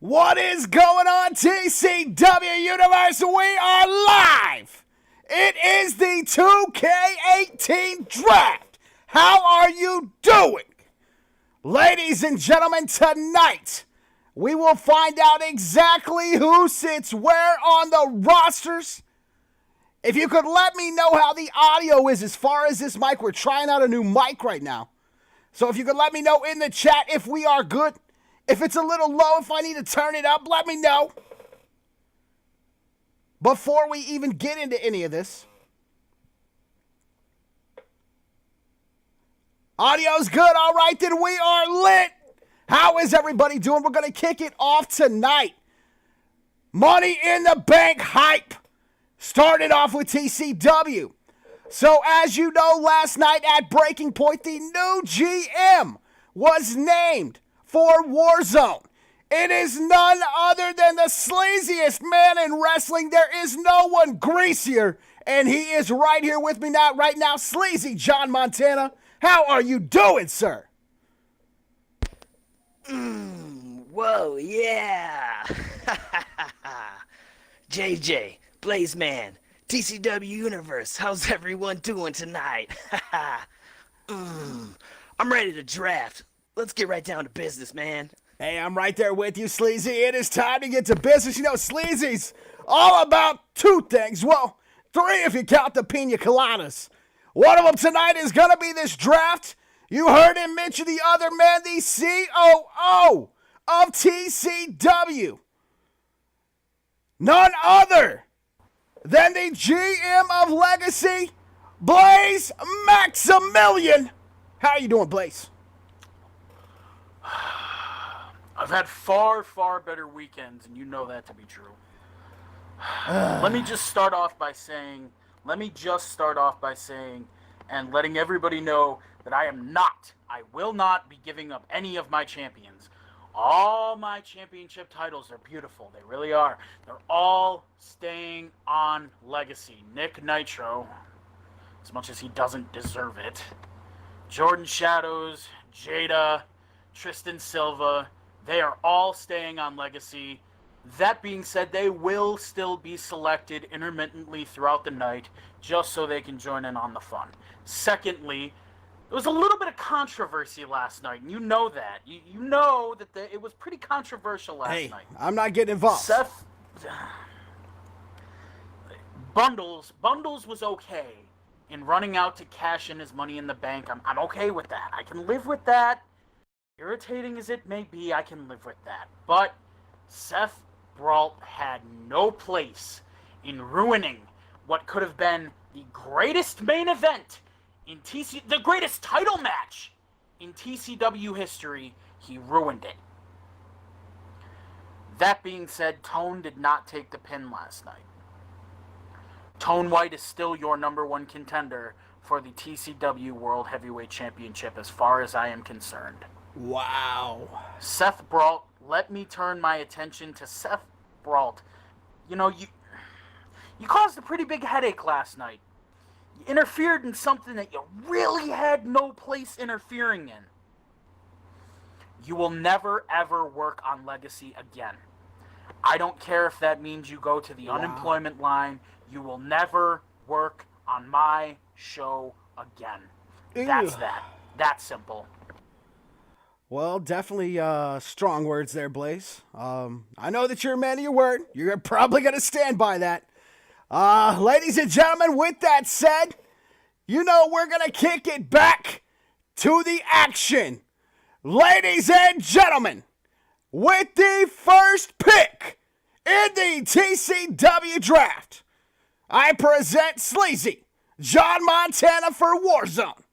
What is going on, TCW Universe? We are live. It is the 2K18 draft. How are you doing? Ladies and gentlemen, tonight we will find out exactly who sits where on the rosters. If you could let me know how the audio is as far as this mic. We're trying out a new mic right now. So if you could let me know in the chat if we are good. If it's a little low, if I need to turn it up, let me know. Before we even get into any of this. Audio's good, all right, then we are lit. How is everybody doing? We're going to kick it off tonight. Money in the Bank hype started off with TCW. So as you know, last night at Breaking Point, the new GM was named for Warzone. It is none other than the sleaziest man in wrestling. There is no one greasier, and he is right here with me now, right now, Sleazy John Montana. How are you doing, sir? Whoa, yeah. JJ, Blazeman, TCW Universe, how's everyone doing tonight? I'm ready to draft. Let's get right down to business, man. Hey, I'm right there with you, Sleazy. It is time to get to business. You know, Sleazy's all about two things. Well, three if you count the pina coladas. One of them tonight is going to be this draft. You heard him mention the other man, the COO of TCW. None other than the GM of Legacy, Blaze Maximilian. How you doing, Blaze? I've had far, far better weekends, and you know that to be true. Let me just start off by saying, and letting everybody know that I will not be giving up any of my champions. All my championship titles are beautiful. They really are. They're all staying on Legacy. Nick Nitro, as much as he doesn't deserve it. Jordan Shadows, Jada, Tristan Silva, they are all staying on Legacy. That being said, they will still be selected intermittently throughout the night just so they can join in on the fun. Secondly, there was a little bit of controversy last night, and you know that. You know that it was pretty controversial last night. Hey, I'm not getting involved. Seth... Bundles was okay in running out to cash in his money in the bank. I'm okay with that. I can live with that. Irritating as it may be, I can live with that. But Seth Brault had no place in ruining what could have been the greatest main event in the greatest title match in TCW history. He ruined it. That being said, Tone did not take the pin last night. Tone White is still your number one contender for the TCW World Heavyweight Championship as far as I am concerned. Wow. Seth Brault, let me turn my attention to Seth Brault. You know, you caused a pretty big headache last night. You interfered in something that you really had no place interfering in. You will never, ever work on Legacy again. I don't care if that means you go to the unemployment line. You will never work on my show again. That's that. That's simple. Well, definitely strong words there, Blaze. I know that you're a man of your word. You're probably going to stand by that. Ladies and gentlemen, with that said, you know we're going to kick it back to the action. Ladies and gentlemen, with the first pick in the TCW draft, I present Sleazy John Montana for Warzone.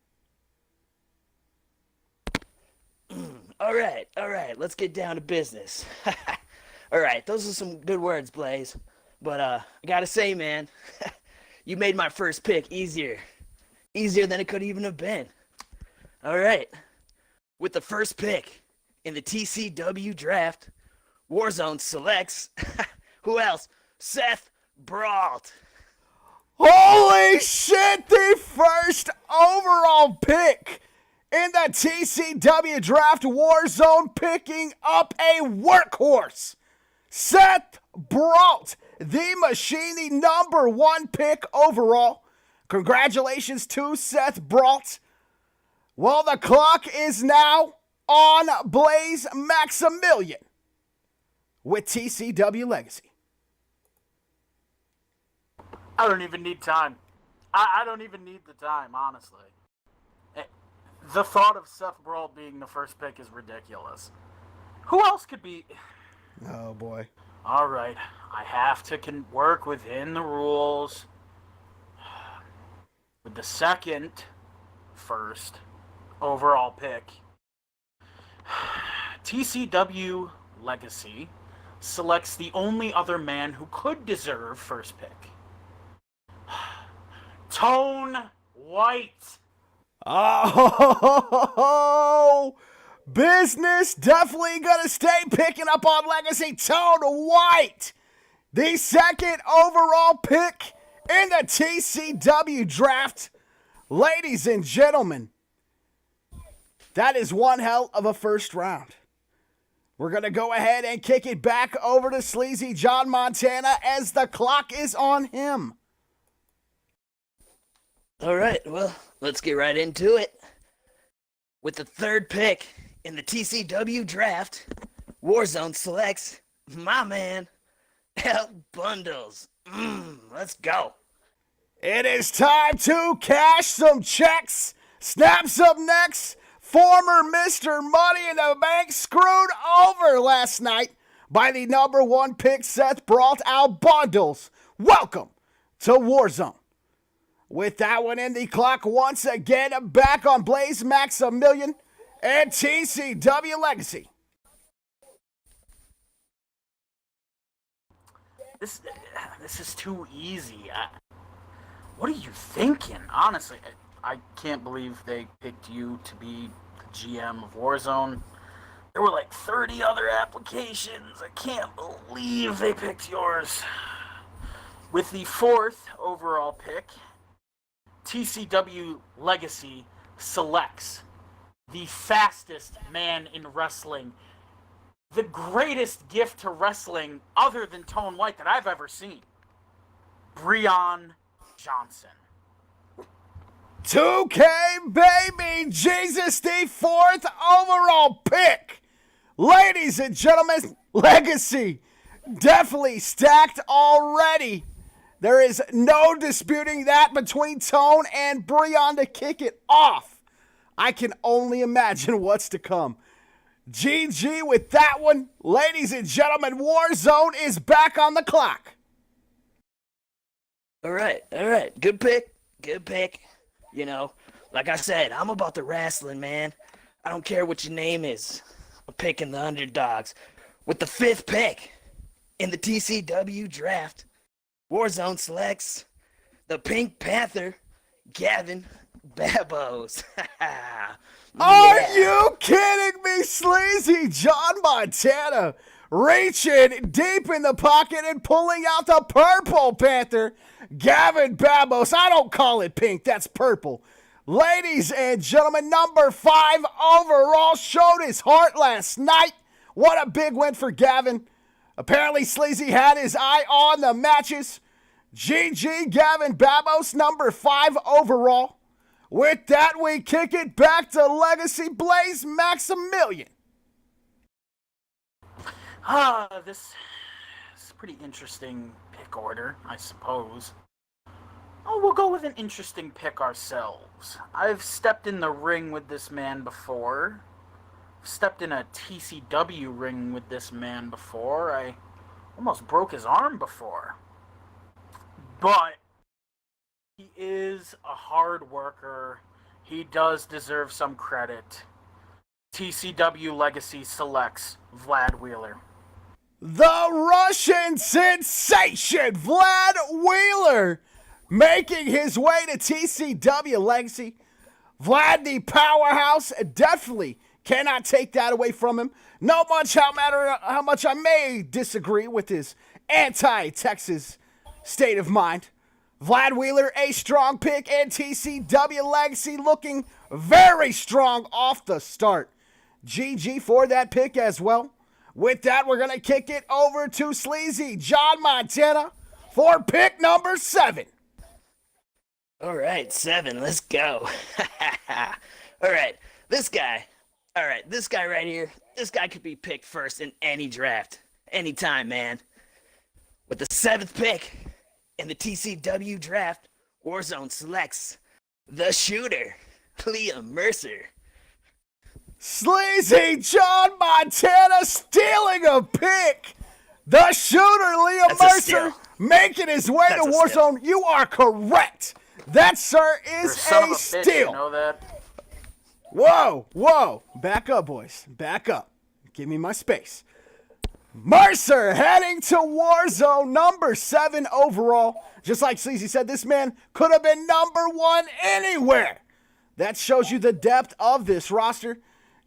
All right, let's get down to business. All right, those are some good words, Blaze. But I gotta say, man, you made my first pick easier than it could even have been. All right, with the first pick in the TCW draft, Warzone selects, who else? Seth Brault. Holy shit, the first overall pick in the TCW Draft Warzone, picking up a workhorse. Seth Brault, the Machine, the number 1 pick overall. Congratulations to Seth Brault. Well, the clock is now on Blaze Maximilian with TCW Legacy. I don't even need time. I don't even need the time, honestly. The thought of Seth Brault being the first pick is ridiculous. Who else could be... Oh, boy. All right, I have to work within the rules. With the first overall pick, TCW Legacy selects the only other man who could deserve first pick. Tone White. Oh, business definitely going to stay picking up on Legacy. Tone White, the 2nd overall pick in the TCW Draft. Ladies and gentlemen, that is one hell of a first round. We're going to go ahead and kick it back over to Sleazy John Montana as the clock is on him. All right, well, let's get right into it. With the 3rd pick in the TCW Draft, Warzone selects my man, L Bundles. Let's go. It is time to cash some checks, snap some necks. Former Mr. Money in the Bank screwed over last night by the number 1 pick, Seth Brault. Al Bundles, welcome to Warzone. With that one in the clock, once again, back on Blaze Maximilian and TCW Legacy. This is too easy. What are you thinking? Honestly, I can't believe they picked you to be the GM of Warzone. There were like 30 other applications. I can't believe they picked yours. With the 4th overall pick, TCW Legacy selects the fastest man in wrestling, the greatest gift to wrestling other than Tone White that I've ever seen, Breon Johnson. 2K, baby! Jesus, the 4th overall pick. Ladies and gentlemen, Legacy definitely stacked already. There is no disputing that between Tone and Breon to kick it off. I can only imagine what's to come. GG with that one. Ladies and gentlemen, Warzone is back on the clock. All right. Good pick. You know, like I said, I'm about the wrestling, man. I don't care what your name is. I'm picking the underdogs. With the 5th pick in the TCW Draft, Warzone selects the Pink Panther, Gavin Babos. Are you kidding me, Sleazy John Montana? Reaching deep in the pocket and pulling out the Purple Panther, Gavin Babos. I don't call it pink, that's purple. Ladies and gentlemen, number 5 overall showed his heart last night. What a big win for Gavin. Apparently, Sleazy had his eye on the matches. GG, Gavin Babos, number 5 overall. With that, we kick it back to Legacy Blaze Maximilian. This is a pretty interesting pick order, I suppose. Oh, we'll go with an interesting pick ourselves. I've stepped in the ring with this man before. I've stepped in a TCW ring with this man before. I almost broke his arm before. But he is a hard worker. He does deserve some credit. TCW Legacy selects Vlad Wheeler. The Russian sensation, Vlad Wheeler, making his way to TCW Legacy. Vlad, the powerhouse, definitely cannot take that away from him. No matter how much I may disagree with his anti-Texas state of mind. Vlad Wheeler, a strong pick, and TCW Legacy looking very strong off the start. GG for that pick as well. With that, we're going to kick it over to Sleazy John Montana for pick number 7. All right, 7. Let's go. All right, this guy right here. This guy could be picked first in any draft, anytime, man. With the 7th pick in the TCW draft, Warzone selects the shooter, Liam Mercer. Sleazy John Montana stealing a pick. The shooter, Liam Mercer, making his way to Warzone. You are correct. That, sir, is a steal. Bitch, you know that? Whoa. Back up, boys. Back up. Give me my space. Mercer heading to Warzone, number 7 overall. Just like Sleazy said, this man could have been number 1 anywhere. That shows you the depth of this roster.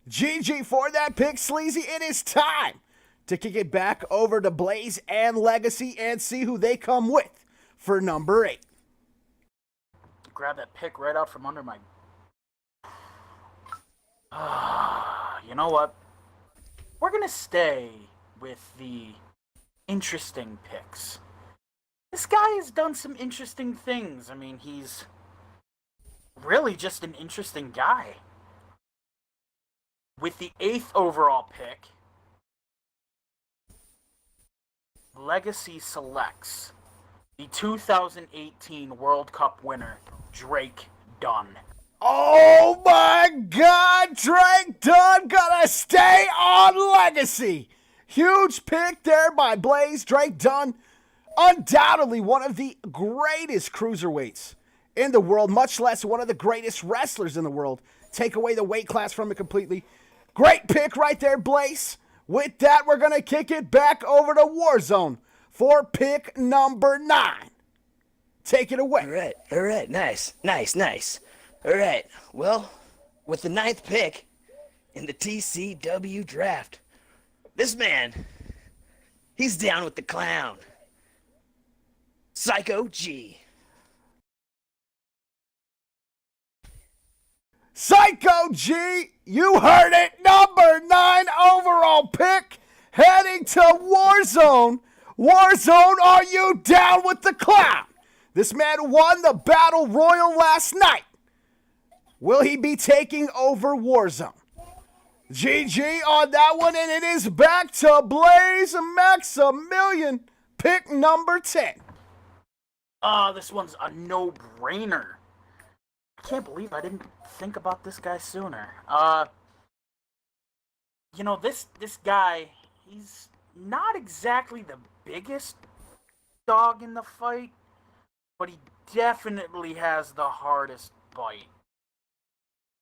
GG for that pick, Sleazy. It is time to kick it back over to Blaze and Legacy and see who they come with for number 8. Grab that pick right out from under my... You know what? We're going to stay with the interesting picks. This guy has done some interesting things. I mean, he's really just an interesting guy. With the 8th overall pick, Legacy selects the 2018 World Cup winner, Drake Dunn. Oh my God, Drake Dunn gonna stay on Legacy. Huge pick there by Blaze. Drake Dunn, undoubtedly one of the greatest cruiserweights in the world, much less one of the greatest wrestlers in the world. Take away the weight class from it completely. Great pick right there, Blaze. With that, we're going to kick it back over to Warzone for pick number 9. Take it away. All right. Nice. All right, well, with the 9th pick in the TCW draft, this man, he's down with the clown. Psycho G. Psycho G, you heard it, number 9 overall pick, heading to Warzone. Warzone, are you down with the clown? This man won the Battle Royal last night. Will he be taking over Warzone? GG on that one, and it is back to Blaze Maximilian, pick number 10. This one's a no-brainer. I can't believe I didn't think about this guy sooner. You know, this guy, he's not exactly the biggest dog in the fight, but he definitely has the hardest bite.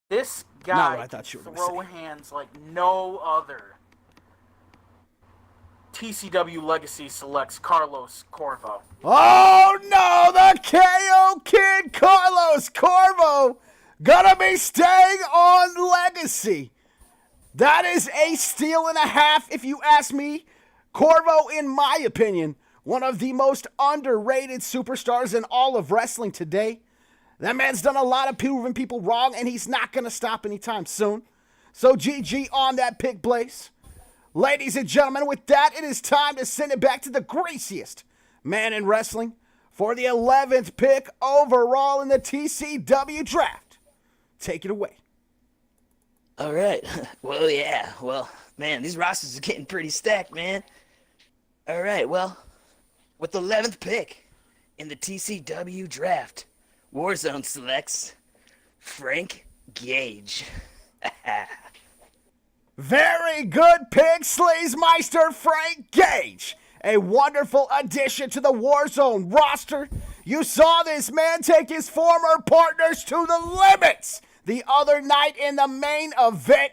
This guy can throw hands like no other. TCW Legacy selects Carlos Corvo. Oh no, the KO Kid Carlos Corvo gonna be staying on Legacy. That is a steal and a half if you ask me. Corvo, in my opinion, one of the most underrated superstars in all of wrestling today. That man's done a lot of proving people wrong, and he's not going to stop anytime soon. So GG on that pick, Blaze. Ladies and gentlemen, with that, it is time to send it back to the greasiest man in wrestling for the 11th pick overall in the TCW draft. Take it away. All right. Well, yeah. Well, man, these rosters are getting pretty stacked, man. All right. Well, with the 11th pick in the TCW draft, Warzone selects Frank Gage. Very good pick, Sleazemeister Frank Gage. A wonderful addition to the Warzone roster. You saw this man take his former partners to the limits the other night in the main event.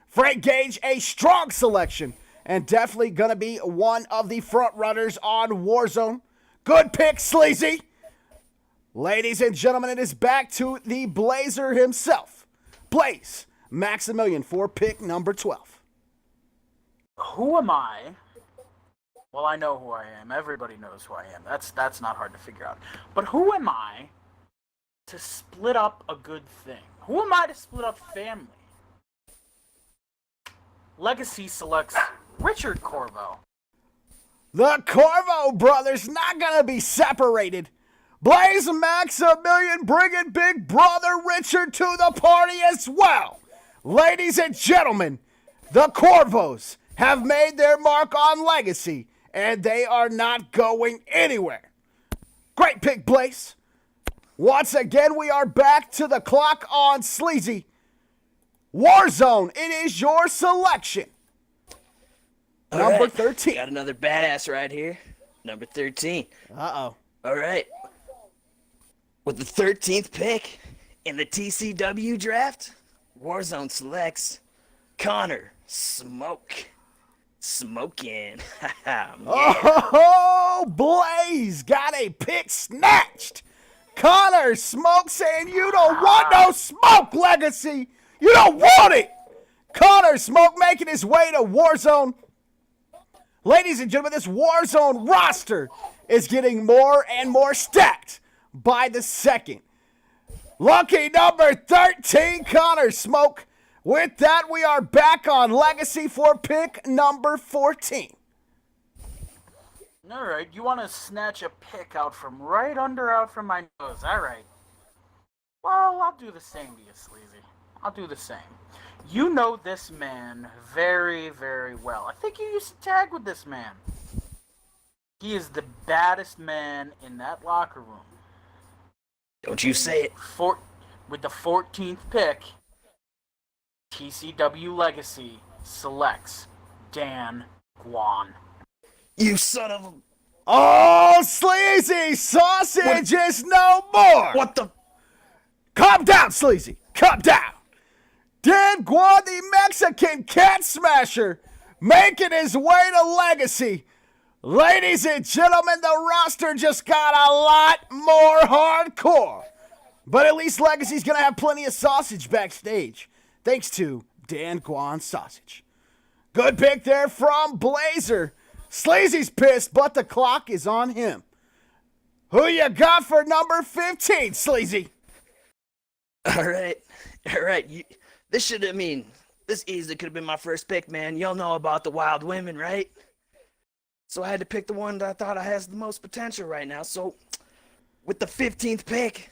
Frank Gage, a strong selection, and definitely going to be one of the front runners on Warzone. Good pick, Sleazy. Ladies and gentlemen, it is back to the Blazer himself, Blaze Maximilian, for pick number 12. Who am I? Well, I know who I am. Everybody knows who I am. That's not hard to figure out. But who am I to split up a good thing? Who am I to split up family? Legacy selects Richard Corvo. The Corvo brothers not going to be separated. Blaze Maximilian bringing big brother Richard to the party as well. Ladies and gentlemen, the Corvos have made their mark on Legacy, and they are not going anywhere. Great pick, Blaze. Once again, we are back to the clock on Sleazy. Warzone, it is your selection. Number 13. Got another badass right here. Number 13. Uh-oh. All right. With the 13th pick in the TCW draft, Warzone selects Connor Smoke. Smoking. Oh, Blaze got a pick snatched. Connor Smoke saying you don't want no smoke, Legacy. You don't want it. Connor Smoke making his way to Warzone. Ladies and gentlemen, this Warzone roster is getting more and more stacked by the second. Lucky number 13, Connor Smoke. With that, we are back on Legacy for pick number 14. All right, you want to snatch a pick out from my nose. All right. Well, I'll do the same to you, Sleazy. I'll do the same. You know this man very, very well. I think you used to tag with this man. He is the baddest man in that locker room. Don't you say it. With the 14th pick, TCW Legacy selects Dan Guan. You son of a... Oh, Sleazy, sausage is no more. What the... Calm down, Sleazy. Calm down. Dan Guan, the Mexican cat smasher, making his way to Legacy. Ladies and gentlemen, the roster just got a lot more hardcore. But at least Legacy's going to have plenty of sausage backstage, thanks to Dan Guan Sausage. Good pick there from Blazer. Sleazy's pissed, but the clock is on him. Who you got for number 15, Sleazy? All right. This easily could have been my first pick, man. Y'all know about the wild women, right? So I had to pick the one that I thought has the most potential right now. So with the 15th pick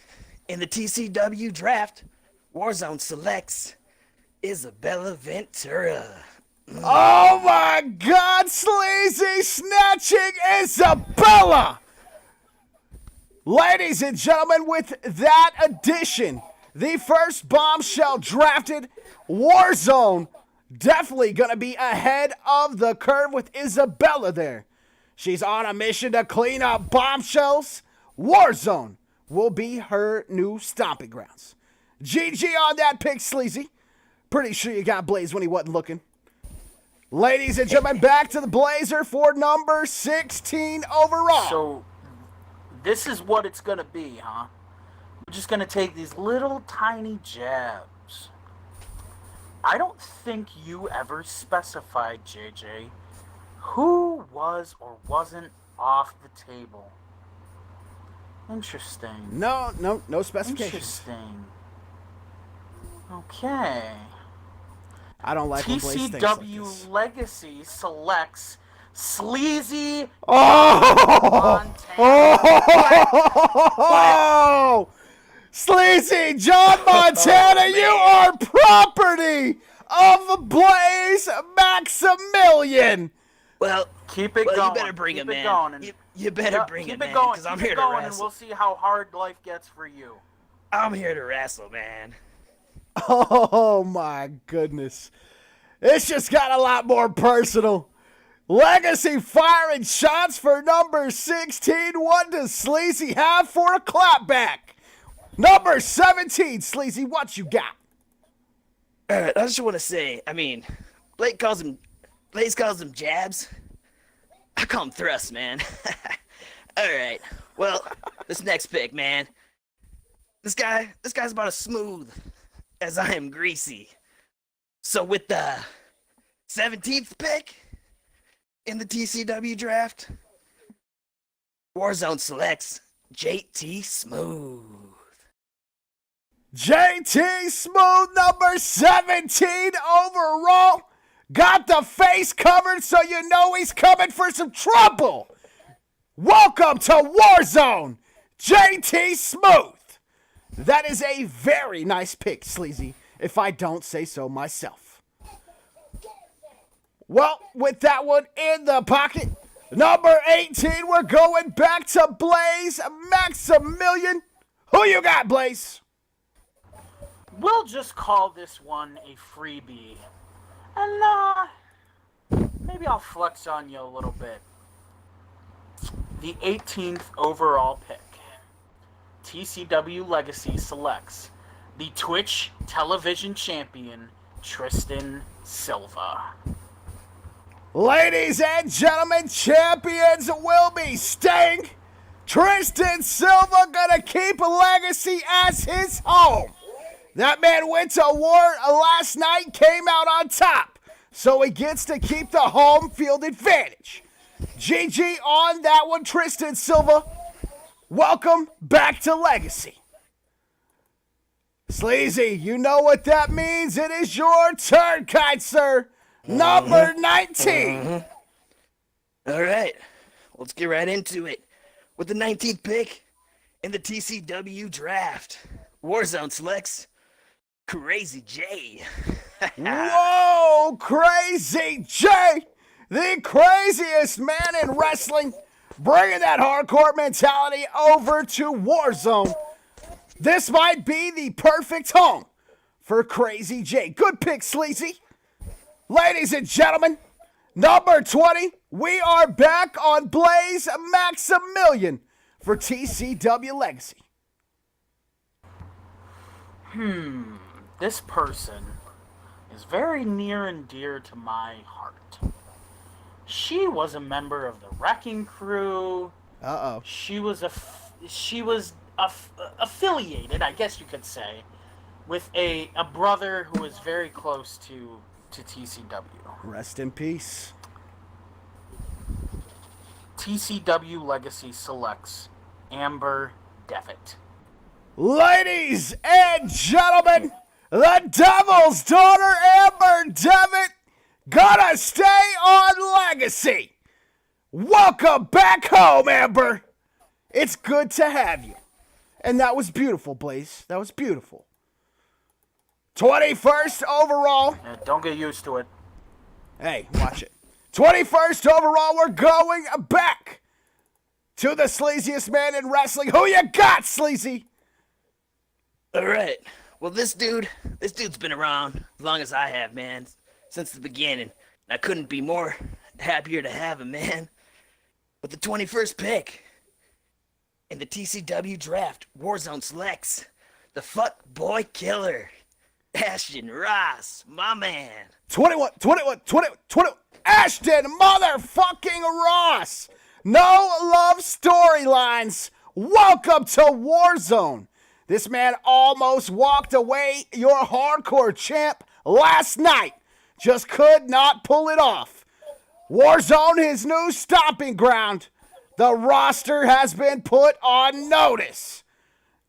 in the TCW draft, Warzone selects Isabella Ventura. Oh my God, Sleazy snatching Isabella! Ladies and gentlemen, with that addition, the first bombshell drafted, Warzone definitely going to be ahead of the curve with Isabella there. She's on a mission to clean up bombshells. Warzone will be her new stomping grounds. GG on that pick, Sleazy. Pretty sure you got Blaze when he wasn't looking. Ladies and gentlemen, back to the Blazer for number 16 overall. So, this is what it's going to be, huh? We're just going to take these little tiny jabs. I don't think you ever specified, JJ, who was or wasn't off the table. Interesting. No specifications. Interesting. Okay. I don't like when Blaze thinks like this. TCW Legacy selects Sleazy Oh! Montana. Oh! Sleazy John Montana, you are property of Blaze Maximilian. Well, Keep it going. You better bring Keep it, man. going. You better bring it, man, going. because I'm Keep here it to going, and wrestle. we'll see how hard life gets for you. I'm here to wrestle, man. Oh my goodness. It's just got a lot more personal. Legacy firing shots for number 16. What does Sleazy have for a clapback? Number 17, Sleazy, what you got? All right, I just want to say, Blaze calls them jabs. I call them thrusts, man. All right. Well, this next pick, man. This guy's about as smooth as I am greasy. So with the 17th pick in the TCW draft, Warzone selects JT Smooth. JT Smooth, number 17 overall. Got the face covered so you know he's coming for some trouble. Welcome to Warzone, JT Smooth. That is a very nice pick, Sleazy, if I don't say so myself. Well, with that one in the pocket, number 18, we're going back to Blaze Maximilian. Who you got, Blaze? We'll just call this one a freebie. And maybe I'll flex on you a little bit. The 18th overall pick. TCW Legacy selects the Twitch television champion, Tristan Silva. Ladies and gentlemen, champions will be staying. Tristan Silva gonna keep Legacy as his home. That man went to war last night, came out on top, so he gets to keep the home field advantage. GG on that one, Tristan Silva. Welcome back to Legacy. Sleazy, you know what that means. It is your turn, kind sir. Number 19. All right, let's get right into it. With the 19th pick in the TCW draft, Warzone selects Crazy J. Whoa, Crazy J, the craziest man in wrestling, bringing that hardcore mentality over to Warzone. This might be the perfect home for Crazy J. Good pick, Sleazy. Ladies and gentlemen, number 20, we are back on Blaze Maximilian for TCW Legacy. This person is very near and dear to my heart. She was a member of the Wrecking Crew. Uh-oh. She was affiliated, I guess you could say, with a brother who was very close to TCW. Rest in peace. TCW Legacy selects Amber Devitt. Ladies and gentlemen, the Devil's daughter, Amber Devitt, gonna stay on Legacy. Welcome back home, Amber. It's good to have you. And that was beautiful, Blaze. That was beautiful. 21st overall. Don't get used to it. Hey, watch it. 21st overall, we're going back to the sleaziest man in wrestling. Who you got, Sleazy? All right. Well, this dude's been around as long as I have, man, since the beginning. I couldn't be more happier to have him, man. With the 21st pick in the TCW draft, Warzone selects the fuck boy killer, Ashton Ross, my man. 21, Ashton motherfucking Ross. No love storylines. Welcome to Warzone. This man almost walked away your hardcore champ last night. Just could not pull it off. Warzone, his new stomping ground. The roster has been put on notice.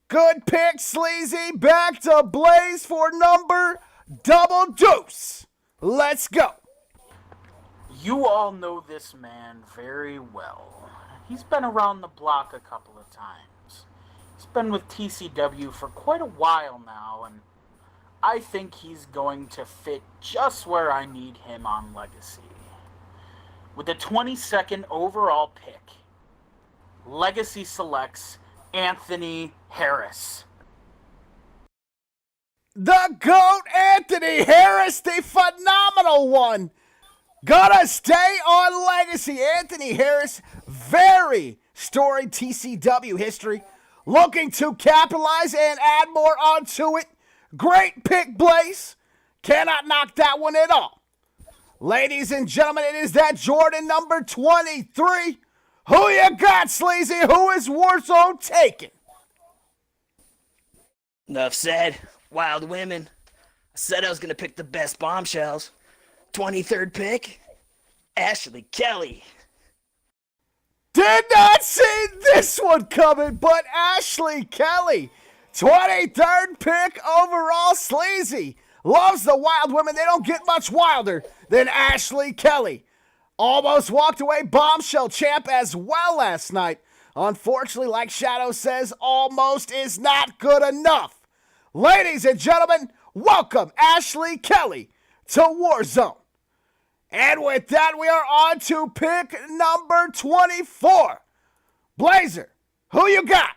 Good pick, Sleazy. Back to Blaze for number double deuce. Let's go. You all know this man very well. He's been around the block a couple of times. He's been with TCW for quite a while now, and I think he's going to fit just where I need him on Legacy. With the 22nd overall pick, Legacy selects Anthony Harris. The GOAT, Anthony Harris, the phenomenal one. Gotta stay on Legacy. Anthony Harris, very storied TCW history. Looking to capitalize and add more onto it. Great pick, Blaze. Cannot knock that one at all. Ladies and gentlemen, it is that Jordan number 23. Who you got, Sleazy? Who is Warzone taking? Enough said. Wild women. I said I was going to pick the best bombshells. 23rd pick Ashley Kelly. Did not see this one coming, but Ashley Kelly, 23rd pick overall. Sleazy loves the wild women. They don't get much wilder than Ashley Kelly. Almost walked away bombshell champ as well last night. Unfortunately, like Shadow says, almost is not good enough. Ladies and gentlemen, welcome Ashley Kelly to Warzone. And with that, we are on to pick number 24. Blazer, who you got?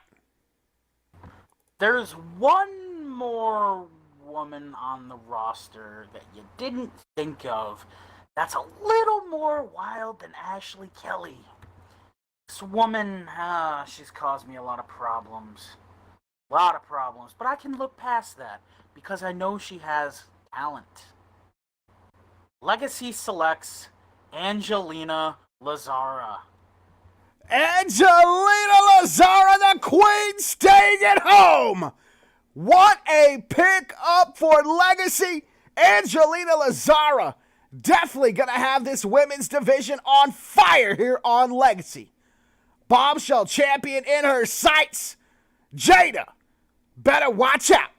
There's one more woman on the roster that you didn't think of that's a little more wild than Ashley Kelly. This woman, she's caused me a lot of problems. But I can look past that because I know she has talent. Legacy selects Angelina Lazara. Angelina Lazara, the queen, staying at home. What a pick up for Legacy. Angelina Lazara definitely going to have this women's division on fire here on Legacy. Bombshell champion in her sights. Jada, better watch out.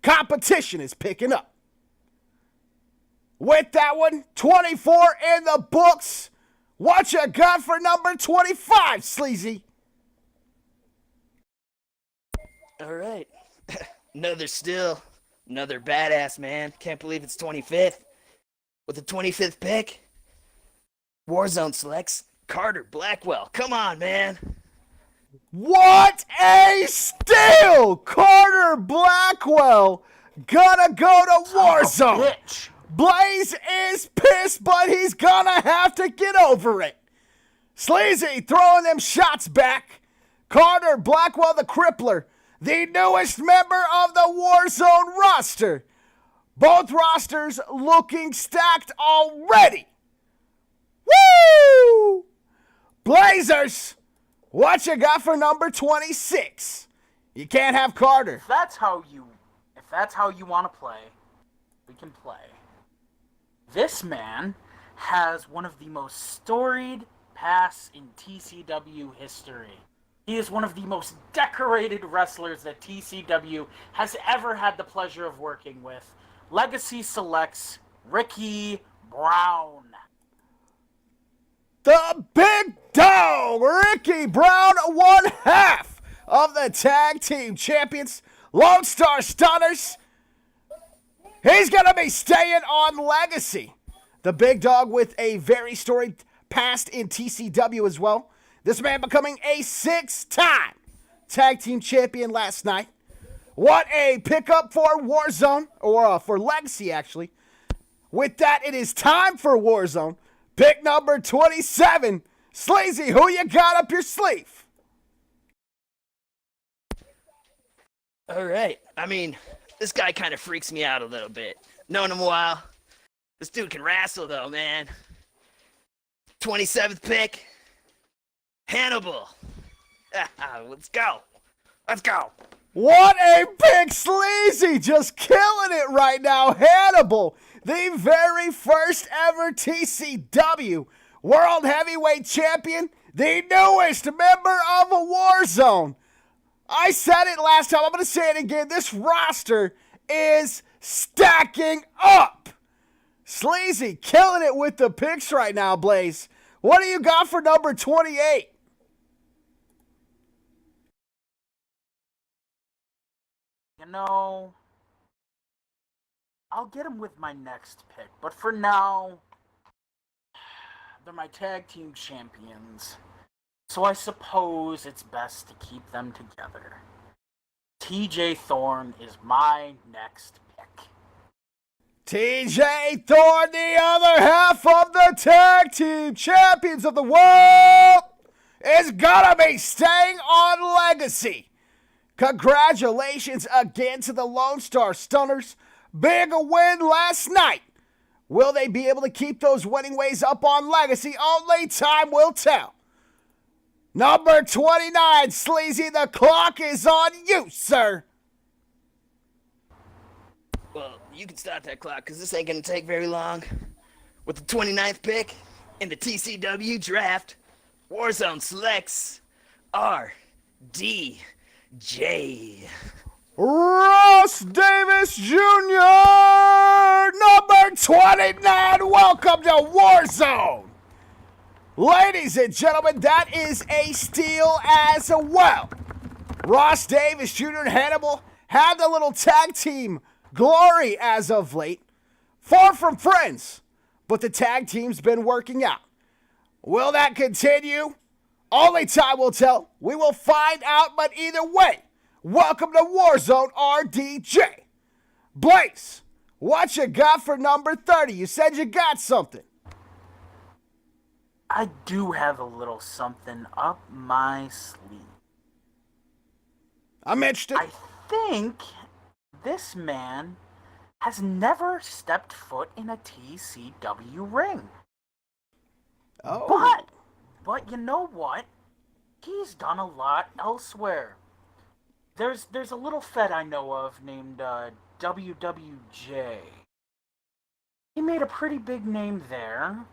Competition is picking up. With that one, 24 in the books. What you got for number 25, Sleazy? All right. Another badass, man. Can't believe it's 25th. With the 25th pick, Warzone selects Carter Blackwell. Come on, man. What a steal! Carter Blackwell gonna go to Warzone. Bitch. Blaze is pissed, but he's gonna have to get over it. Sleazy throwing them shots back. Carter Blackwell, the Crippler, the newest member of the Warzone roster. Both rosters looking stacked already. Woo! Blazers, what you got for number 26? You can't have Carter. If that's how you want to play, we can play. This man has one of the most storied pasts in TCW history. He is one of the most decorated wrestlers that TCW has ever had the pleasure of working with. Legacy selects Ricky Brown. The big dog, Ricky Brown, one half of the tag team champions, Lone Star Stunners. He's going to be staying on Legacy. The big dog with a very storied past in TCW as well. This man becoming a 6-time tag team champion last night. What a pickup for Warzone, or for Legacy, actually. With that, it is time for Warzone. Pick number 27. Sleazy, who you got up your sleeve? All right. I mean, this guy kind of freaks me out a little bit. Known him a while. This dude can wrestle, though, man. 27th pick. Hannibal. Let's go. What a pick, Sleazy. Just killing it right now. Hannibal, the very first ever TCW World Heavyweight Champion, the newest member of a Warzone. I said it last time. I'm going to say it again. This roster is stacking up. Sleazy killing it with the picks right now, Blaze. What do you got for number 28? You know, I'll get him with my next pick, but for now, they're my tag team champions, so I suppose it's best to keep them together. TJ Thorne is my next pick. TJ Thorne, the other half of the tag team champions of the world, is gonna be staying on Legacy. Congratulations again to the Lone Star Stunners. Big win last night. Will they be able to keep those winning ways up on Legacy? Only time will tell. Number 29, Sleazy, the clock is on you, sir. Well, you can start that clock because this ain't going to take very long. With the 29th pick, In the TCW draft, Warzone selects RDJ. Ross Davis Jr., number 29. Welcome to Warzone. Ladies and gentlemen, that is a steal as well. Ross Davis Jr. and Hannibal had the little tag team glory as of late. Far from friends, but the tag team's been working out. Will that continue? Only time will tell. We will find out, but either way, welcome to Warzone RDJ. Blaze, what you got for number 30? You said you got something. I do have a little something up my sleeve. I'm interested. I think this man has never stepped foot in a TCW ring. Oh. But you know what? He's done a lot elsewhere. There's a little fed I know of named WWJ. He made a pretty big name there.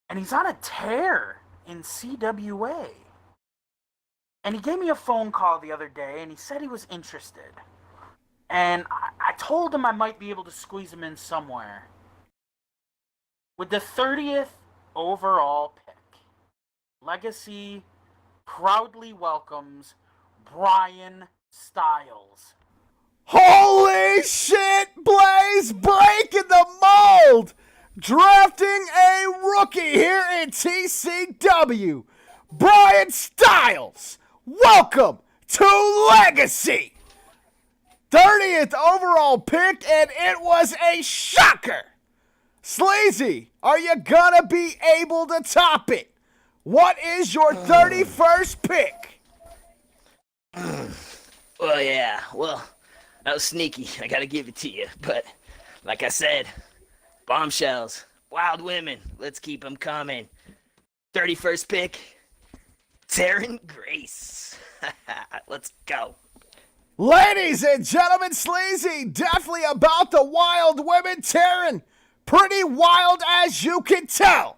And he's on a tear in CWA. And he gave me a phone call the other day, and he said he was interested. And I told him I might be able to squeeze him in somewhere. With the 30th overall pick, Legacy proudly welcomes Brian Styles. Holy shit, Blaze, breaking the mold! Drafting a rookie here in TCW, Brian Styles. Welcome to Legacy. 30th overall pick, and it was a shocker. Sleazy, are you gonna be able to top it? What is your 31st pick? Well, yeah, that was sneaky. I gotta give it to you. But, like I said, bombshells, wild women, let's keep them coming. 31st pick, Taryn Grace. Let's go. Ladies and gentlemen, Sleazy, definitely about the wild women. Taryn, pretty wild as you can tell.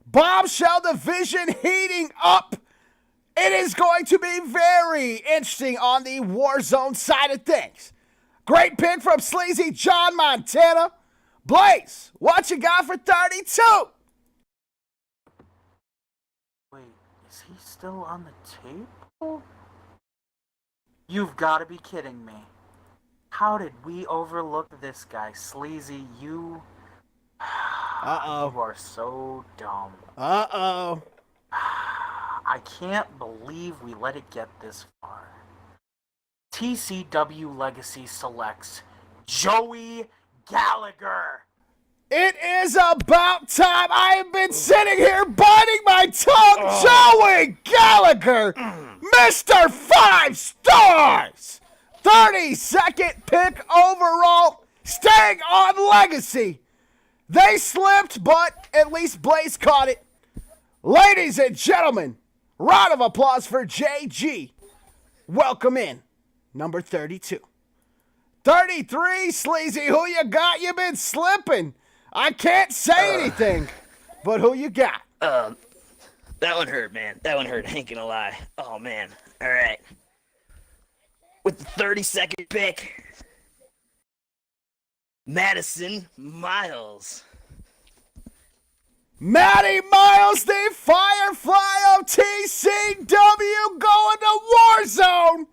Bombshell division heating up. It is going to be very interesting on the Warzone side of things. Great pick from Sleazy John Montana. Blaze, what you got for 32? Wait, is he still on the table? You've got to be kidding me. How did we overlook this guy? Sleazy, you... Uh-oh. You are so dumb. Uh-oh. I can't believe we let it get this far. TCW Legacy selects Joey Gallagher. It is about time. I have been sitting here biting my tongue. Joey Gallagher, Mr. 5 stars. 32nd pick overall, staying on Legacy. They slipped, but at least Blaze caught it. Ladies and gentlemen, round of applause for JG. Welcome in, number 32. 33, Sleazy, who you got? You been slipping. I can't say anything, but who you got? That one hurt, man. That one hurt, I ain't gonna lie. Oh, man. All right. With the 32nd pick, Madison Miles. Matty Miles, the Firefly of TCW, going to Warzone.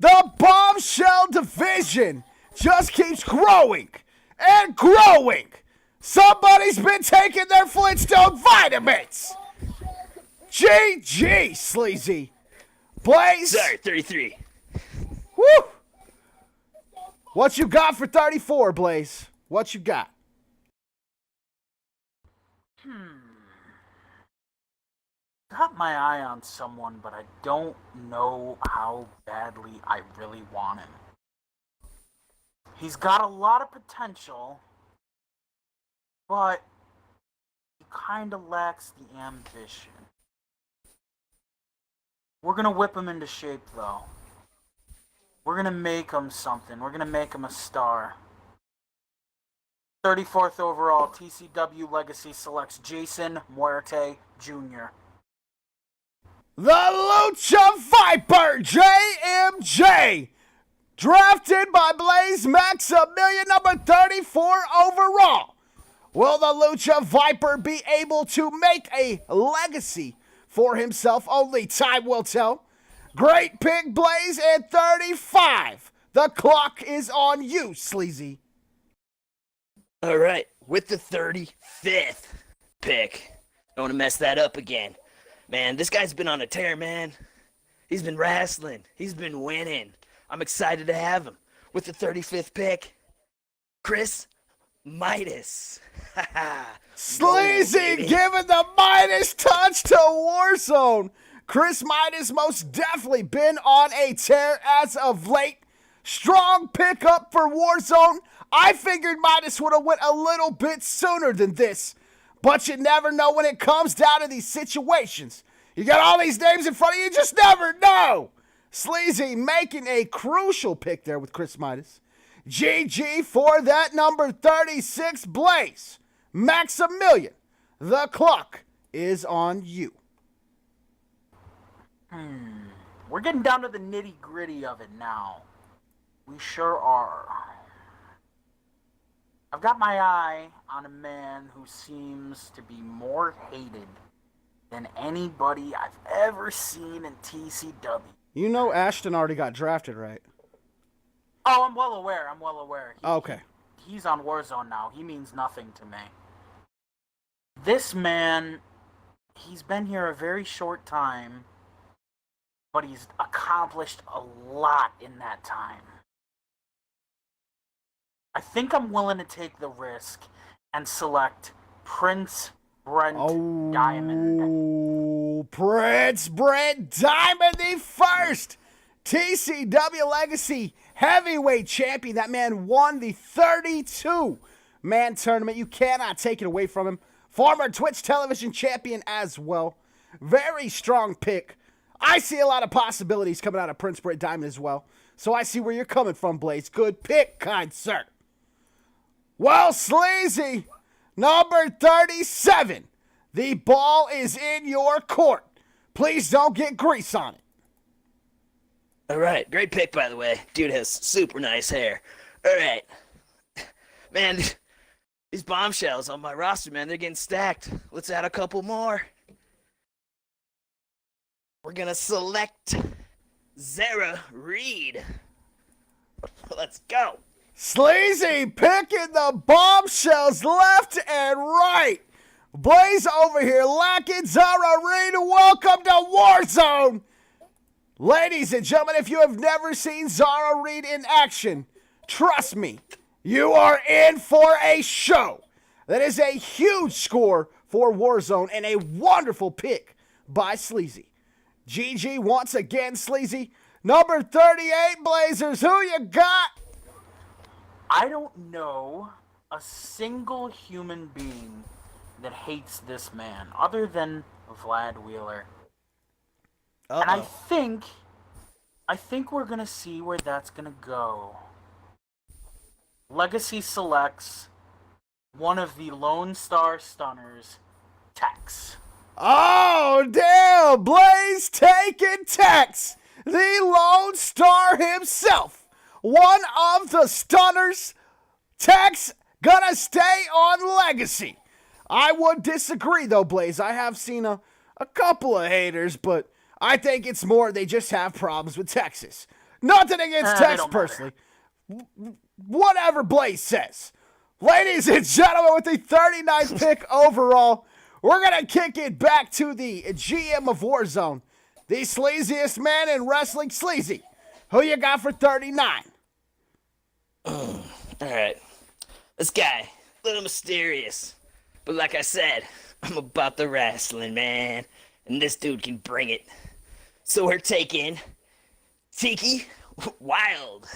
The bombshell division just keeps growing and growing. Somebody's been taking their Flintstone vitamins. GG, Sleazy. Blaze. Sorry, 33. Woo. What you got for 34, Blaze? What you got? Got my eye on someone, but I don't know how badly I really want him. He's got a lot of potential, but he kind of lacks the ambition. We're gonna whip him into shape, though. We're gonna make him something. We're gonna make him a star. 34th overall, TCW Legacy selects Jason Muerte Jr. The Lucha Viper, JMJ, drafted by Blaze Maximilian, number 34 overall. Will the Lucha Viper be able to make a legacy for himself? Only time will tell. Great pick, Blaze, at 35. The clock is on you, Sleazy. All right, with the 35th pick. Don't want to mess that up again. Man, this guy's been on a tear, man. He's been wrestling. He's been winning. I'm excited to have him. With the 35th pick, Chris Midas. Sleazy giving the Midas touch to Warzone. Chris Midas most definitely been on a tear as of late. Strong pickup for Warzone. I figured Midas would have went a little bit sooner than this. But you never know when it comes down to these situations. You got all these names in front of you, you just never know. Sleazy making a crucial pick there with Chris Midas. GG for that number 36 Blaze. Maximilian, the clock is on you. We're getting down to the nitty gritty of it now. We sure are. I've got my eye on a man who seems to be more hated than anybody I've ever seen in TCW. You know Ashton already got drafted, right? Oh, I'm well aware. Okay. He's on Warzone now. He means nothing to me. This man, he's been here a very short time, but he's accomplished a lot in that time. I think I'm willing to take the risk and select Prince Brent Diamond. Oh, Prince Brent Diamond, the first TCW Legacy heavyweight champion. That man won the 32-man tournament. You cannot take it away from him. Former Twitch television champion as well. Very strong pick. I see a lot of possibilities coming out of Prince Brent Diamond as well. So I see where you're coming from, Blaze. Good pick, kind sir. Well, Sleazy, number 37. The ball is in your court. Please don't get grease on it. All right, great pick, by the way. Dude has super nice hair. All right. Man, these bombshells on my roster, man, they're getting stacked. Let's add a couple more. We're going to select Zara Reed. Let's go. Sleazy picking the bombshells left and right. Blaze over here lacking Zara Reed. Welcome to Warzone. Ladies and gentlemen, if you have never seen Zara Reed in action, trust me, you are in for a show. That is a huge score for Warzone and a wonderful pick by Sleazy. GG once again, Sleazy. Number 38, Blazers, who you got? I don't know a single human being that hates this man other than Vlad Wheeler. And I think we're going to see where that's going to go. Legacy selects one of the Lone Star Stunners, Tex. Oh, damn! Blaze taking Tex, the Lone Star himself. One of the Stunners. Tex gonna stay on Legacy. I would disagree, though, Blaze. I have seen a couple of haters, but I think it's more they just have problems with Texas. Nothing against Tex personally. Whatever Blaze says. Ladies and gentlemen, with the 39th pick overall, we're going to kick it back to the GM of Warzone, the sleaziest man in wrestling, Sleazy. Who you got for 39? All right. This guy, a little mysterious. But like I said, I'm about the wrestling, man. And this dude can bring it. So we're taking Tiki Wild.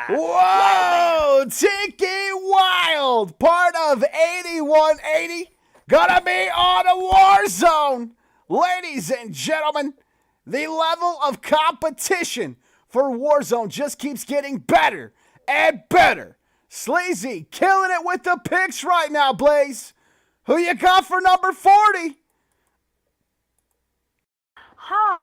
Whoa! Tiki Wild, part of 8180. Gonna be on a Warzone. Ladies and gentlemen, the level of competition for Warzone just keeps getting better and better. Sleazy killing it with the picks right now, Blaze. Who you got for number 40? Huh.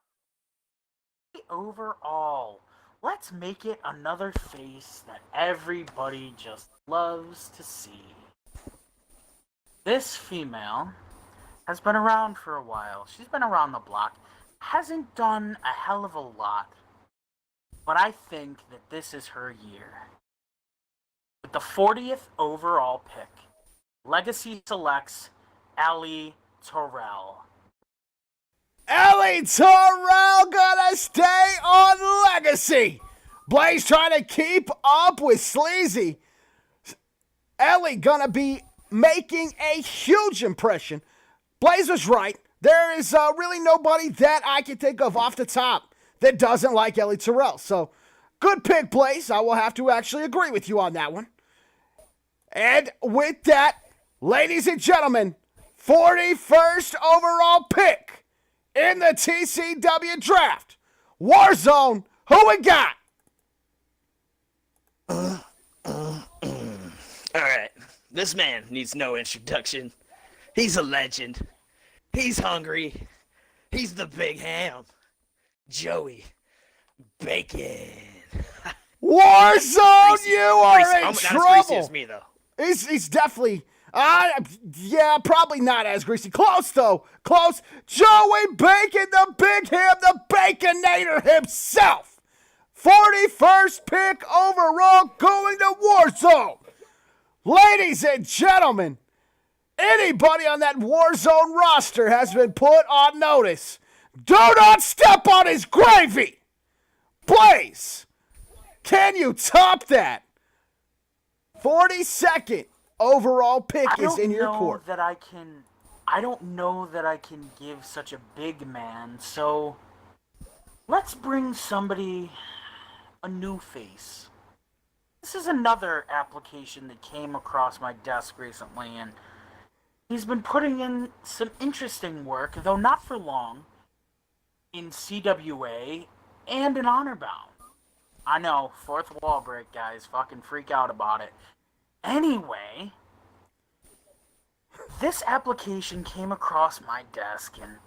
Overall, let's make it another face that everybody just loves to see. This female has been around for a while. She's been around the block. Hasn't done a hell of a lot. But I think that this is her year. With the 40th overall pick, Legacy selects Ellie Terrell. Ellie Terrell gonna stay on Legacy. Blaze trying to keep up with Sleazy. Ellie gonna be making a huge impression. Blaze was right. There is really nobody that I can think of off the top that doesn't like Ellie Terrell. So, good pick, Blaze. I will have to actually agree with you on that one. And with that, ladies and gentlemen, 41st overall pick in the TCW draft. Warzone, who we got? Alright, this man needs no introduction. He's a legend. He's hungry. He's the big ham. Joey Bacon. Warzone, you are in Not as greasy trouble. as me, though. He's definitely, yeah, probably not as greasy. Close, though. Close. Joey Bacon, the big ham, the Baconator himself. 41st pick overall going to Warzone. Ladies and gentlemen, anybody on that Warzone roster has been put on notice. Do not step on his gravy. Blaze, can you top that? 42nd overall pick is in your court. I don't know that I can give such a big man, so let's bring somebody, a new face. This is another application that came across my desk recently, and he's been putting in some interesting work, though not for long, in CWA and in Honor Bound. I know, fourth wall break, guys. Fucking freak out about it. Anyway, this application came across my desk, and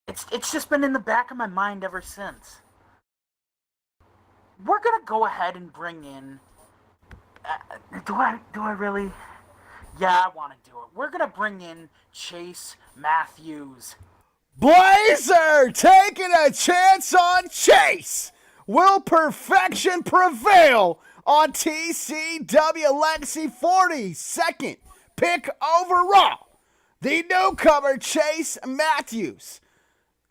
it's just been in the back of my mind ever since. We're gonna go ahead and bring in. Do I really? Yeah, I want to do it. We're gonna bring in Chase Matthews. Blazer taking a chance on Chase. Will perfection prevail on TCW Legacy 42nd pick overall? The newcomer Chase Matthews.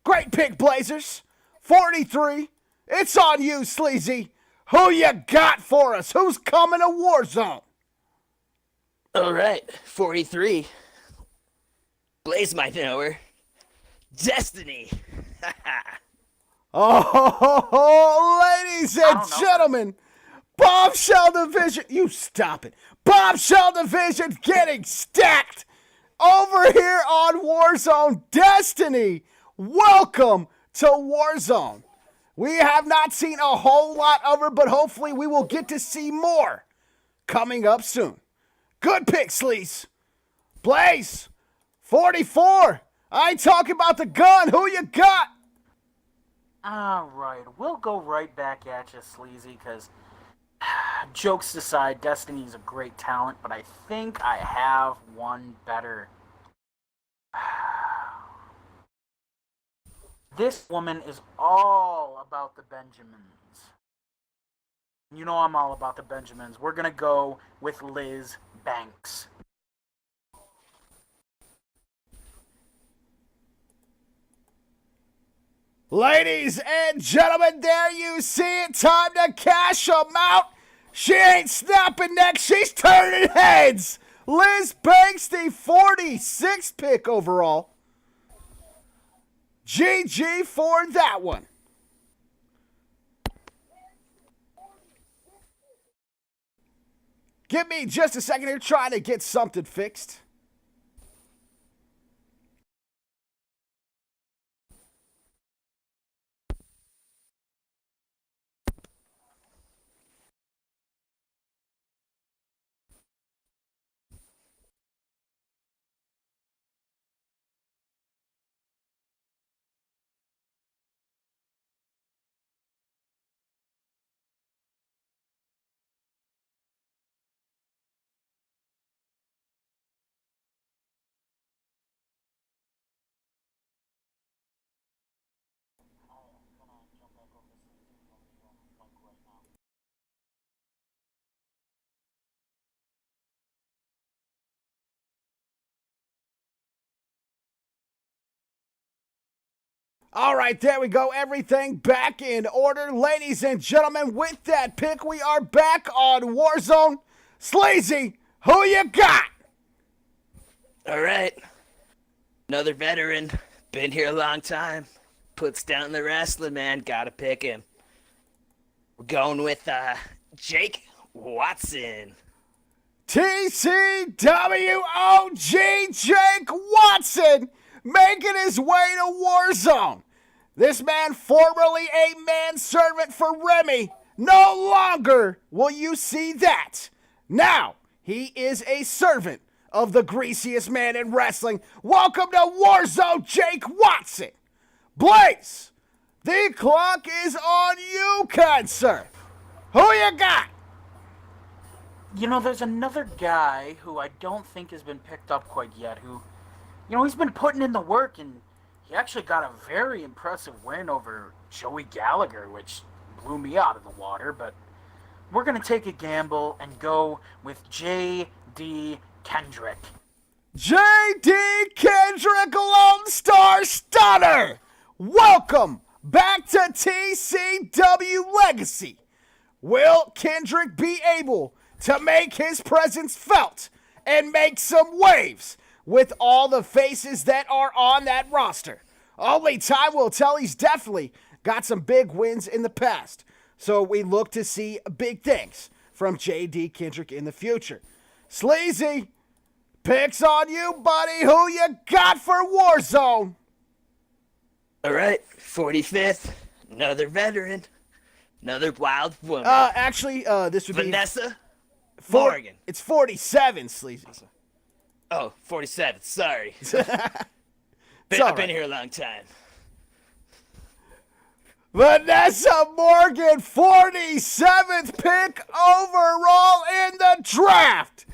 Great pick, Blazers. 43. It's on you, Sleazy. Who you got for us? Who's coming to Warzone? Alright, 43. Blaze might know her. Destiny. Oh, ladies and gentlemen, Bombshell Division. You stop it. Bombshell Division getting stacked over here on Warzone. Destiny, welcome to Warzone. We have not seen a whole lot of her, but hopefully we will get to see more coming up soon. Good pick, Sleaze. Blaze, 44. I ain't talking about the gun. Who you got? Alright, we'll go right back at you, Sleazy, because jokes aside, Destiny's a great talent, but I think I have one better. This woman is all about the Benjamins. You know I'm all about the Benjamins. We're going to go with Liz Banks. Ladies and gentlemen, there you see it. Time to cash them out. She ain't snapping necks. She's turning heads. Liz Banks, the 46th pick overall. GG for that one. Give me just a second here trying to get something fixed. All right, there we go. Everything back in order. Ladies and gentlemen, with that pick, we are back on Warzone. Sleazy, who you got? All right. Another veteran. Been here a long time. Puts down the wrestling, man. Gotta pick him. We're going with Jake Watson. TCW Jake Watson making his way to Warzone. This man, formerly a manservant for Remy, no longer will you see that. Now, he is a servant of the greasiest man in wrestling. Welcome to Warzone, Jake Watson. Blaze, the clock is on you, kind sir. Who you got? You know, there's another guy who I don't think has been picked up quite yet who, he's been putting in the work, and he actually got a very impressive win over Joey Gallagher, which blew me out of the water, but we're going to take a gamble and go with J.D. Kendrick. J.D. Kendrick, Lone Star Stunner. Welcome back to TCW Legacy. Will Kendrick be able to make his presence felt and make some waves with all the faces that are on that roster? Only time will tell. He's definitely got some big wins in the past. So we look to see big things from J.D. Kendrick in the future. Sleazy, picks on you, buddy. Who you got for Warzone? All right. 45th. Another veteran. Another wild woman. This would be Vanessa Morgan. It's 47, Sleazy. Oh, 47. Sorry. I've I've been here a long time. Vanessa Morgan, 47th pick overall in the draft.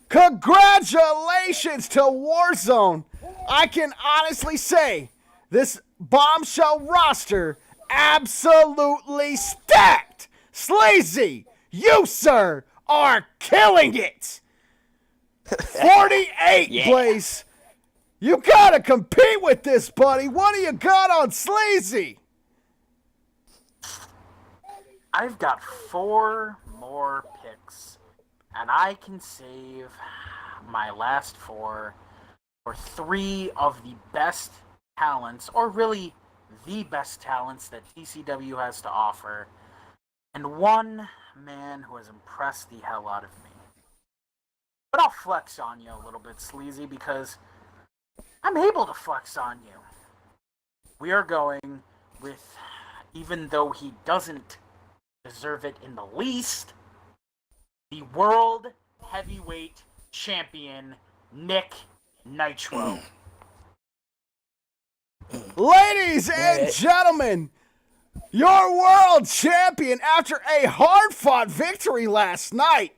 Congratulations to Warzone. I can honestly say this bombshell roster absolutely stacked. Sleazy, you, sir, are killing it. 48, Yeah. Blaze. You gotta compete with this, buddy. What do you got on Sleazy? I've got 4 more picks, and I can save my last 4 for 3 of the best talents, or really the best talents that TCW has to offer, and one man who has impressed the hell out of me. But I'll flex on you a little bit, Sleazy, because I'm able to flex on you. We are going with, even though he doesn't deserve it in the least, the World Heavyweight Champion, Nick Nitro. Ladies and gentlemen, your world champion, after a hard-fought victory last night,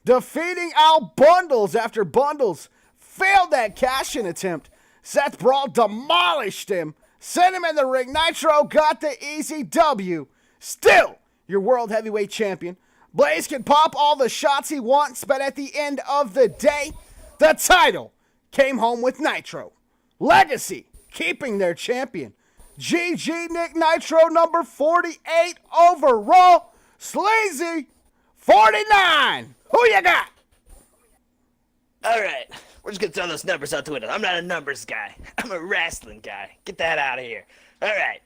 defeating Al Bundles after Bundles failed that cash-in attempt. Seth Brawl demolished him, sent him in the ring. Nitro got the easy W. Still, your world heavyweight champion. Blaze can pop all the shots he wants, but at the end of the day, the title came home with Nitro. Legacy keeping their champion. GG Nick Nitro, number 48 overall. Sleazy, 49. Who you got? All right. We're just going to throw those numbers out the window. I'm not a numbers guy. I'm a wrestling guy. Get that out of here. All right.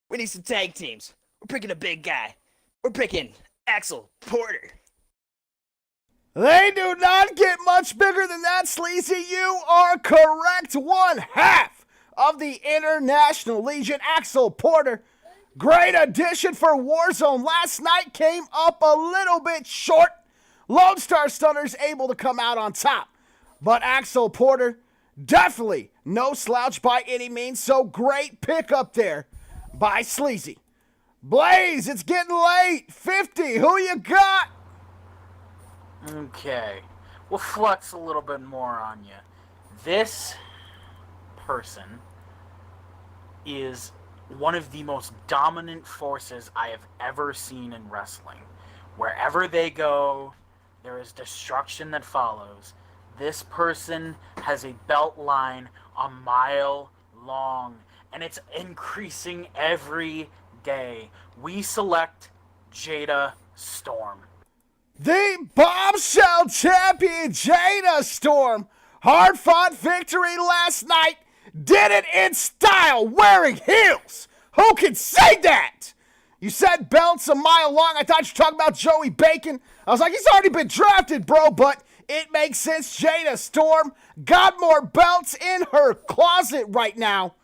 We need some tag teams. We're picking a big guy. We're picking Axel Porter. They do not get much bigger than that, Sleazy. You are correct. 1/2 of the International Legion, Axel Porter. Great addition for Warzone. Last night came up a little bit short. Lone Star Stunner's able to come out on top. But Axel Porter, definitely no slouch by any means. So great pick up there by Sleazy. Blaze, it's getting late. 50, who you got? Okay, we'll flex a little bit more on you. This person is one of the most dominant forces I have ever seen in wrestling. Wherever they go, there is destruction that follows. This person has a belt line a mile long, and it's increasing every day. We select Jada Storm. The bombshell champion, Jada Storm. Hard-fought victory last night. Did it in style, wearing heels. Who can say that? You said belts a mile long. I thought you were talking about Joey Bacon. I was like, he's already been drafted, bro, but it makes sense. Jada Storm got more belts in her closet right now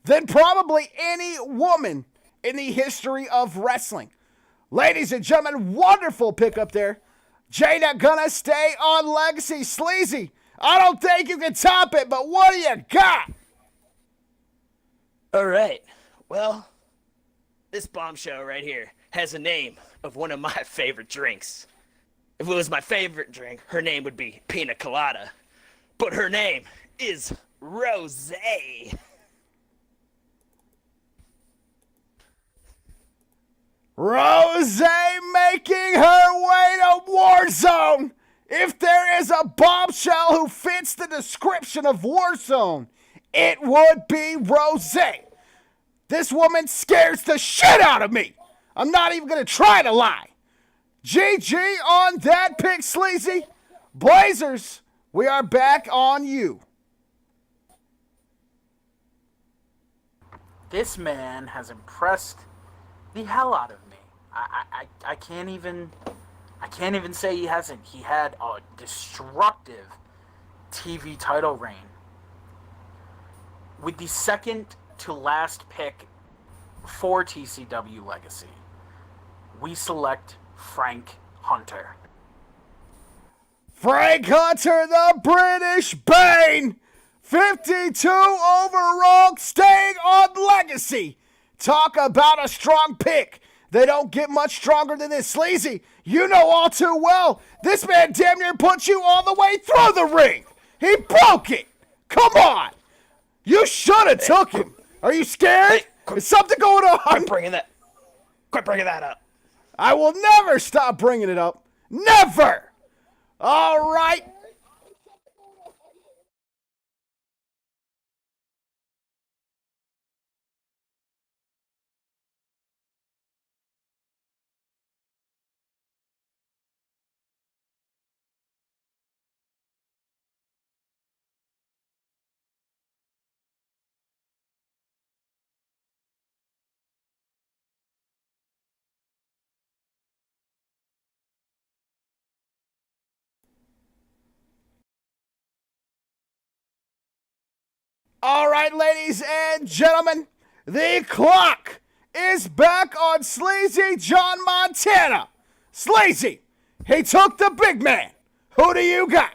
than probably any woman in the history of wrestling. Ladies and gentlemen, wonderful pick up there. Jada gonna stay on Legacy. Sleazy, I don't think you can top it, but what do you got? All right. Well, this bombshell right here has a name of one of my favorite drinks. If it was my favorite drink, her name would be Pina Colada. But her name is Rosé. Rosé making her way to Warzone. If there is a bombshell who fits the description of Warzone, it would be Rosé. This woman scares the shit out of me. I'm not even going to try to lie. GG on that pick, Sleazy. Blazers, we are back on you. This man has impressed the hell out of me. I can't even say he hasn't. He had a destructive TV title reign. With the second to last pick for TCW Legacy, we select Frank Hunter. Frank Hunter, the British Bane. 52 overall, staying on Legacy. Talk about a strong pick. They don't get much stronger than this. Sleazy, you know all too well. This man damn near put you all the way through the ring. He broke it. Come on. You should have took him. Are you scared? Is something going on? Quit bringing that up. I will never stop bringing it up. Never. All right. All right, ladies and gentlemen, the clock is back on Sleazy John Montana. Sleazy, he took the big man. Who do you got?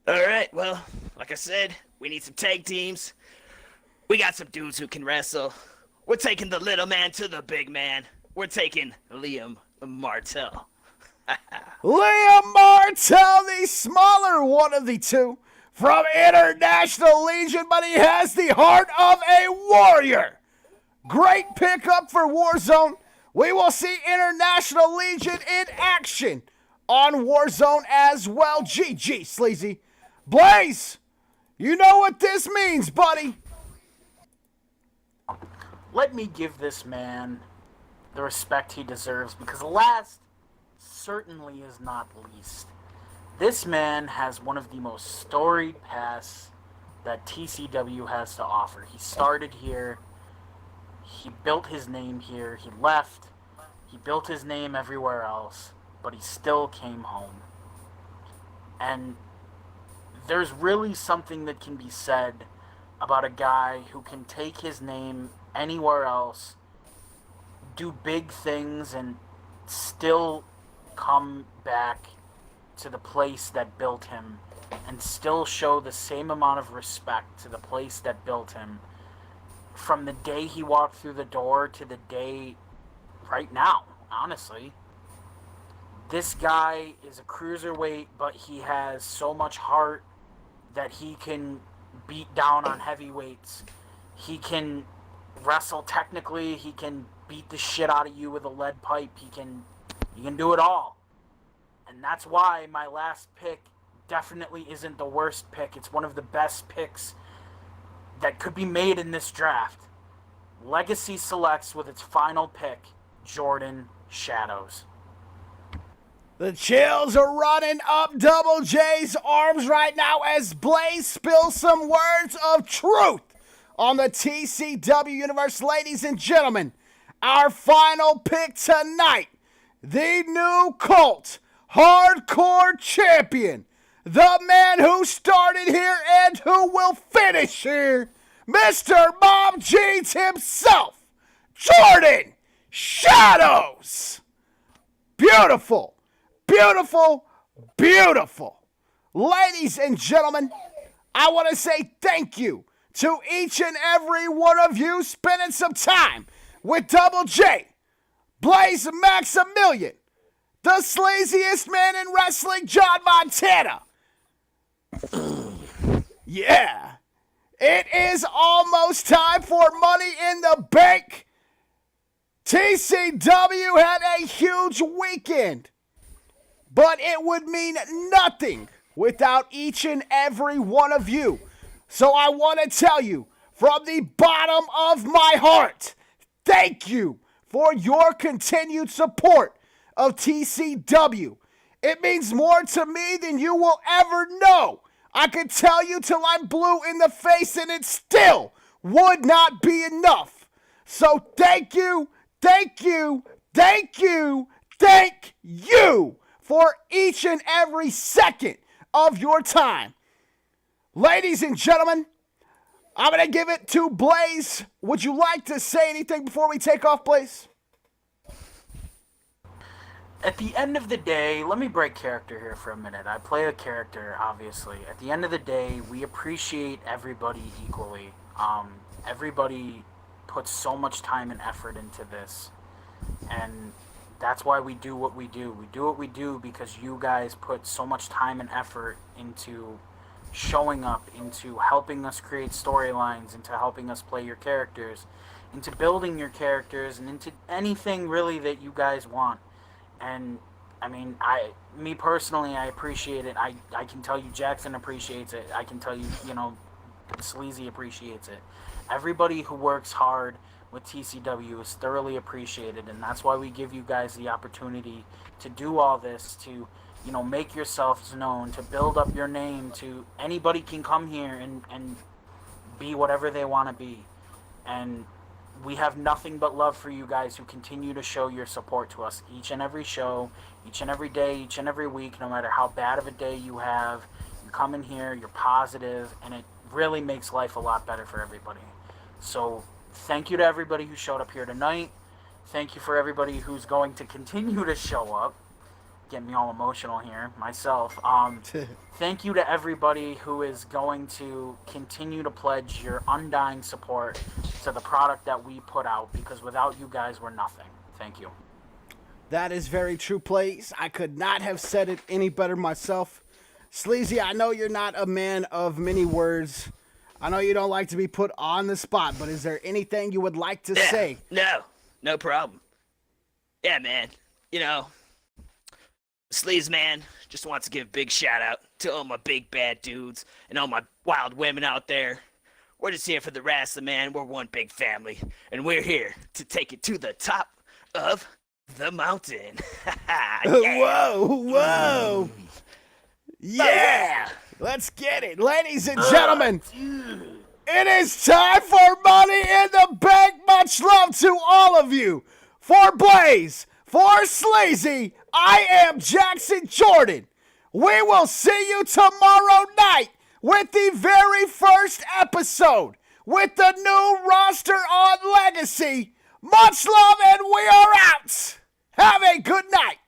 All right, well, like I said, we need some tag teams. We got some dudes who can wrestle. We're taking the little man to the big man. We're taking Liam Martell. Liam Martell, the smaller one of the two, from International Legion, but he has the heart of a warrior. Great pickup for Warzone. We will see International Legion in action on Warzone as well. GG, Sleazy. Blaze, you know what this means, buddy. Let me give this man the respect he deserves, because last certainly is not least. This man has one of the most storied paths that TCW has to offer. He started here. He built his name here. He left. He built his name everywhere else, but he still came home. And there's really something that can be said about a guy who can take his name anywhere else, do big things, and still come back to the place that built him and still show the same amount of respect to the place that built him, from the day he walked through the door to the day right now. Honestly, this guy is a cruiserweight, but he has so much heart that he can beat down on heavyweights. He can wrestle technically. He can beat the shit out of you with a lead pipe. He can do it all. And that's why my last pick definitely isn't the worst pick. It's one of the best picks that could be made in this draft. Legacy selects with its final pick, Jordan Shadows. The chills are running up Double J's arms right now as Blaze spills some words of truth on the TCW universe. Ladies and gentlemen, our final pick tonight, the new Cult Hardcore Champion, the man who started here and who will finish here, Mr. Mom Jeans himself, Jordan Shadows. Beautiful. Beautiful, beautiful. Ladies and gentlemen, I want to say thank you to each and every one of you spending some time with Double J, Blaze Maximilian, the sleaziest man in wrestling, John Montana. Yeah, it is almost time for Money in the Bank. TCW had a huge weekend, but it would mean nothing without each and every one of you. So I want to tell you from the bottom of my heart, thank you for your continued support of TCW. It means more to me than you will ever know. I could tell you till I'm blue in the face and it still would not be enough. So thank you, thank you, thank you, thank you for each and every second of your time. Ladies and gentlemen, I'm going to give it to Blaze. Would you like to say anything before we take off, Blaze? At the end of the day, let me break character here for a minute. I play a character, obviously. At the end of the day, we appreciate everybody equally. Everybody puts so much time and effort into this. And that's why we do what we do. We do what we do because you guys put so much time and effort into showing up, into helping us create storylines, into helping us play your characters, into building your characters, and into anything really that you guys want. And I mean, me personally, I appreciate it. I can tell you Jackson appreciates it. I can tell you, Sleazy appreciates it. Everybody who works hard with TCW is thoroughly appreciated, and that's why we give you guys the opportunity to do all this, to make yourselves known, to build up your name, to anybody can come here and be whatever they want to be. And we have nothing but love for you guys who continue to show your support to us each and every show, each and every day, each and every week. No matter how bad of a day you have, you come in here, you're positive, and it really makes life a lot better for everybody. So thank you to everybody who showed up here tonight. Thank you for everybody who's going to continue to show up. Get me all emotional here, myself. Thank you to everybody who is going to continue to pledge your undying support to the product that we put out, because without you guys, we're nothing. Thank you. That is very true, Blaze. I could not have said it any better myself. Sleazy, I know you're not a man of many words. I know you don't like to be put on the spot, but is there anything you would like to say? No problem. Yeah, man. Sleaze man just wants to give a big shout out to all my big bad dudes and all my wild women out there. We're just here for the wrestling, man. We're one big family, and we're here to take it to the top of the mountain. Yeah. Whoa. Yeah. Let's get it. Ladies and gentlemen, it is time for Money in the Bank. Much love to all of you. For Blaze, for Sleazy, I am Jackson Jordan. We will see you tomorrow night with the very first episode with the new roster on Legacy. Much love, and we are out. Have a good night.